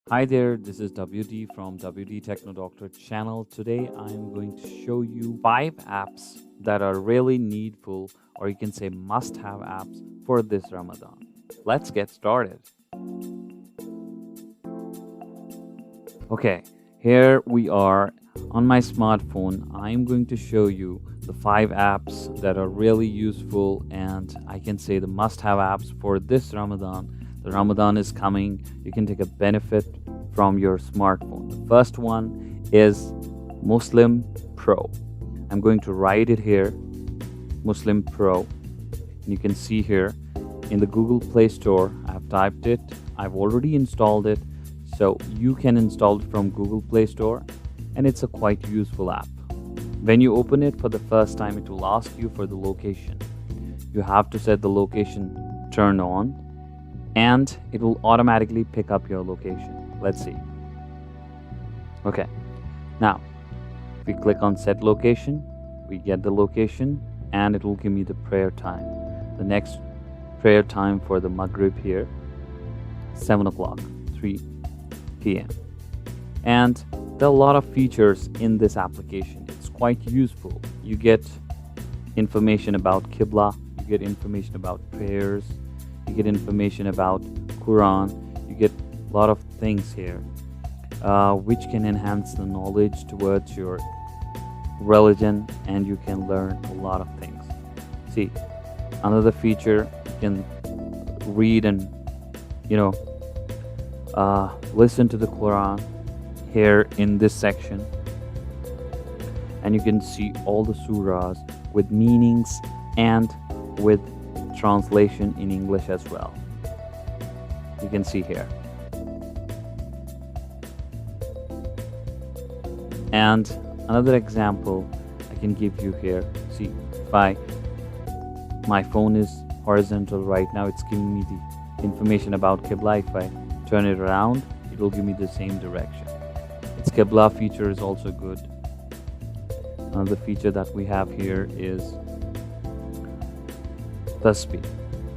Hi there, this is WD from WD Techno Doctor channel. Today I'm going to show you 5 apps that are really needful, or you can say must have apps for this Ramadan. Let's get started. Okay, here we are on my smartphone. I'm going to show you the 5 apps that are really useful, and I can say the must have apps for this Ramadan. The Ramadan is coming, you can take a benefit from your smartphone. The first one is Muslim Pro. I'm going to write it here, Muslim Pro. And you can see here in the Google Play Store, I've typed it, I've already installed it. So you can install it from Google Play Store, and it's a quite useful app. When you open it for the first time, it will ask you for the location. You have to set the location turn on, and it will automatically pick up your location. Let's see. Okay, now if we click on set location, we get the location, and it will give me the prayer time. The next prayer time for the Maghrib here, 7 o'clock, 3 p.m. And there are a lot of features in this application. It's quite useful. You get information about Qibla, you get information about prayers, you get information about Quran, you get a lot of things here which can enhance the knowledge towards your religion, and you can learn a lot of things. See, another feature, you can read and listen to the Quran here in this section, and you can see all the surahs with meanings and with translation in English as well. You can see here. And another example I can give you here. See, if my phone is horizontal right now, it's giving me the information about Qibla. If I turn it around, it will give me the same direction. Its Qibla feature is also good. Another feature that we have here is Tasbih.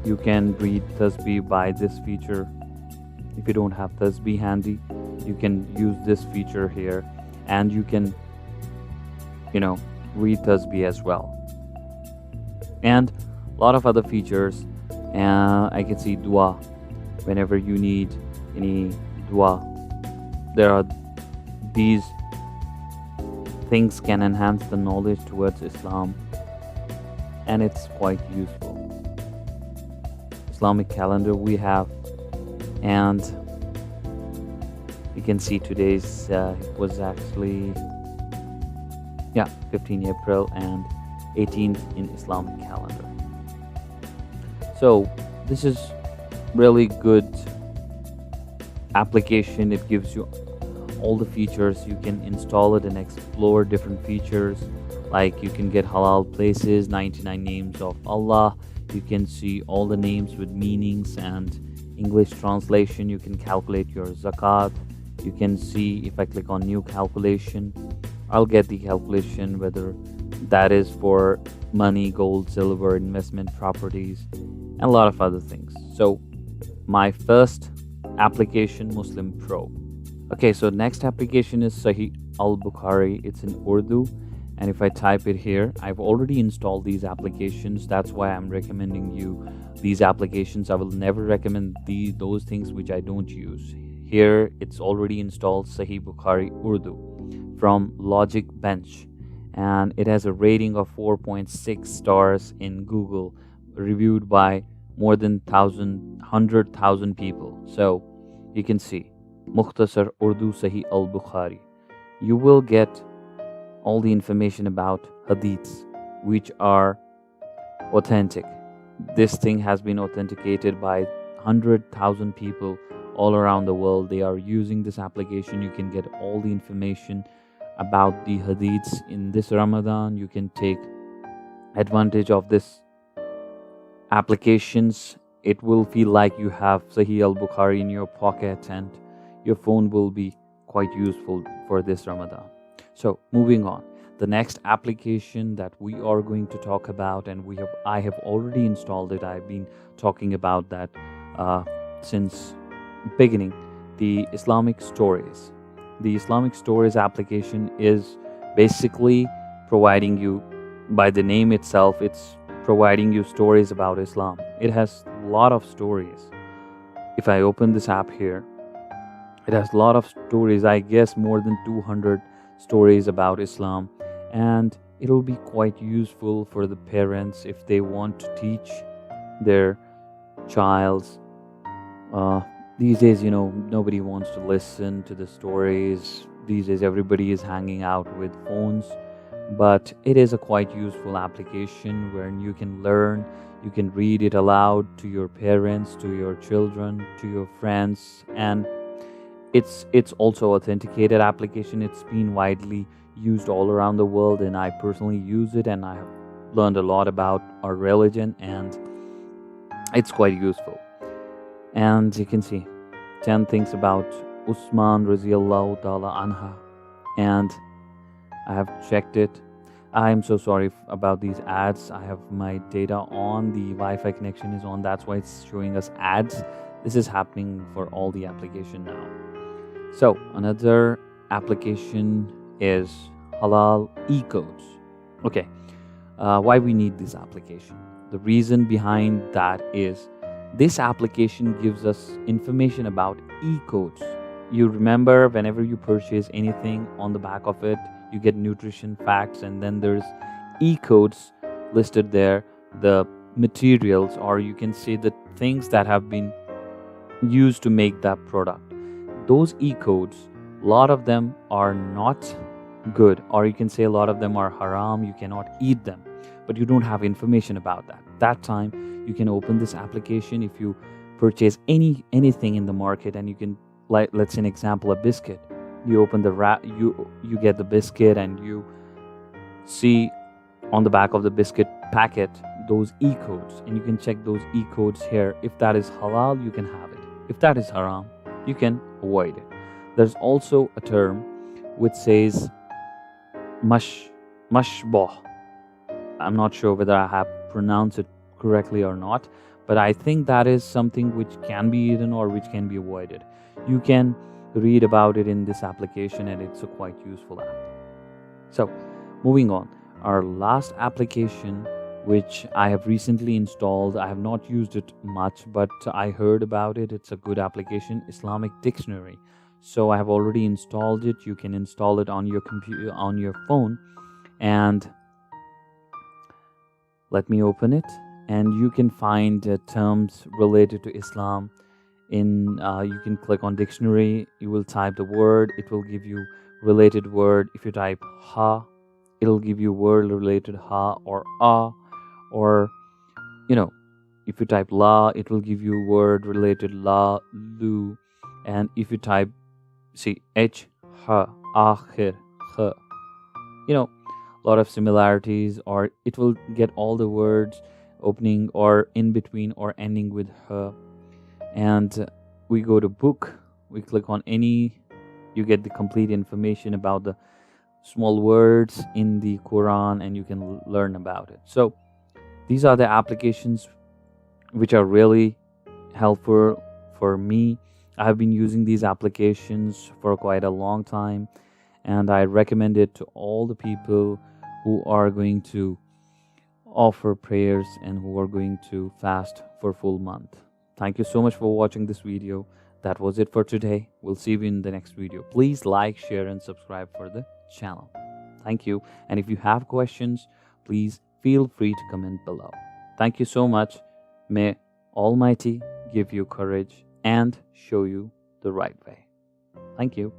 You can read Tasbih by this feature. If you don't have Tasbih handy, you can use this feature here, and you can read Tasbih as well. And a lot of other features. I can see Dua. Whenever you need any Dua, there are these things can enhance the knowledge towards Islam, and it's quite useful. Islamic calendar we have, and you can see today's it was actually 15 April and 18th in Islamic calendar. So this is really good application. It gives you all the features. You can install it and explore different features, like you can get halal places, 99 names of Allah. You can see all the names with meanings and English translation. You can calculate your zakat. You can see, if I click on new calculation, I'll get the calculation, whether that is for money, gold, silver, investment properties, and a lot of other things. So my first application, Muslim Pro. Okay, so next application is Sahih al-Bukhari. It's in Urdu, and if I type it here, I've already installed these applications. That's why I'm recommending you these applications. I will never recommend those things which I don't use. Here it's already installed, Sahih Bukhari Urdu from Logic Bench, and it has a rating of 4.6 stars in Google, reviewed by more than 100,000 people. So you can see Mukhtasar Urdu Sahih al-Bukhari. You will get all the information about hadiths which are authentic. This thing has been authenticated by 100,000 people all around the world. They are using this application. You can get all the information about the hadiths in this Ramadan. You can take advantage of this applications. It will feel like you have Sahih al-Bukhari in your pocket, and your phone will be quite useful for this Ramadan. So moving on, the next application that we are going to talk about, and I have already installed it. I've been talking about that since beginning. the Islamic Stories. The Islamic Stories application is basically providing you, by the name itself, it's providing you stories about Islam. It has a lot of stories. If I open this app here, it has a lot of stories, I guess more than 200 stories about Islam, and it'll be quite useful for the parents if they want to teach their childs. Uh, these days, nobody wants to listen to the stories. These days, everybody is hanging out with phones, but it is a quite useful application where you can learn, you can read it aloud to your parents, to your children, to your friends, and it's also authenticated application. It's been widely used all around the world, and I personally use it, and I have learned a lot about our religion, and it's quite useful. And you can see 10 things about Usman Raziallahu Ta'ala Anha, and I have checked it. I am so sorry about these ads. I have my data on, the Wi-Fi connection is on, that's why it's showing us ads. This is happening for all the application now. So another application is Halal e-codes. Okay, why we need this application? The reason behind that is this application gives us information about e-codes. You remember, whenever you purchase anything, on the back of it you get nutrition facts, and then there's e-codes listed there, the materials, or you can say the things that have been used to make that product. Those e-codes, a lot of them are not good, or you can say a lot of them are haram, you cannot eat them, but you don't have information about that. That time you can open this application. If you purchase anything in the market, and you can, like, let's say an example, a biscuit, you open the wrap, you get the biscuit, and you see on the back of the biscuit packet those e-codes, and you can check those e-codes here. If that is halal, you can have it. If that is haram, you can avoid it. There's also a term which says mashbah. I'm not sure whether I have pronounced it correctly or not, but I think that is something which can be eaten or which can be avoided. You can read about it in this application, and it's a quite useful app. So moving on, our last application, which I have recently installed. I have not used it much, but I heard about it. It's a good application, Islamic Dictionary. So I have already installed it. You can install it on your computer, on your phone, and let me open it. And you can find terms related to Islam. You can click on dictionary. You will type the word. It will give you related word. If you type ha, it'll give you word related ha or ah, or if you type la, it will give you word related la, lu, and if you type h, ha, akhir, kh, a lot of similarities, or it will get all the words opening or in between or ending with h. And we go to book, we click on any, you get the complete information about the small words in the Quran, and you can learn about it. So these are the applications which are really helpful for me. I have been using these applications for quite a long time, and I recommend it to all the people who are going to offer prayers and who are going to fast for full month. Thank you so much for watching this video. That was it for today. We'll see you in the next video. Please like, share, and subscribe for the channel. Thank you. And if you have questions, please feel free to comment below. Thank you so much. May Almighty give you courage and show you the right way. Thank you.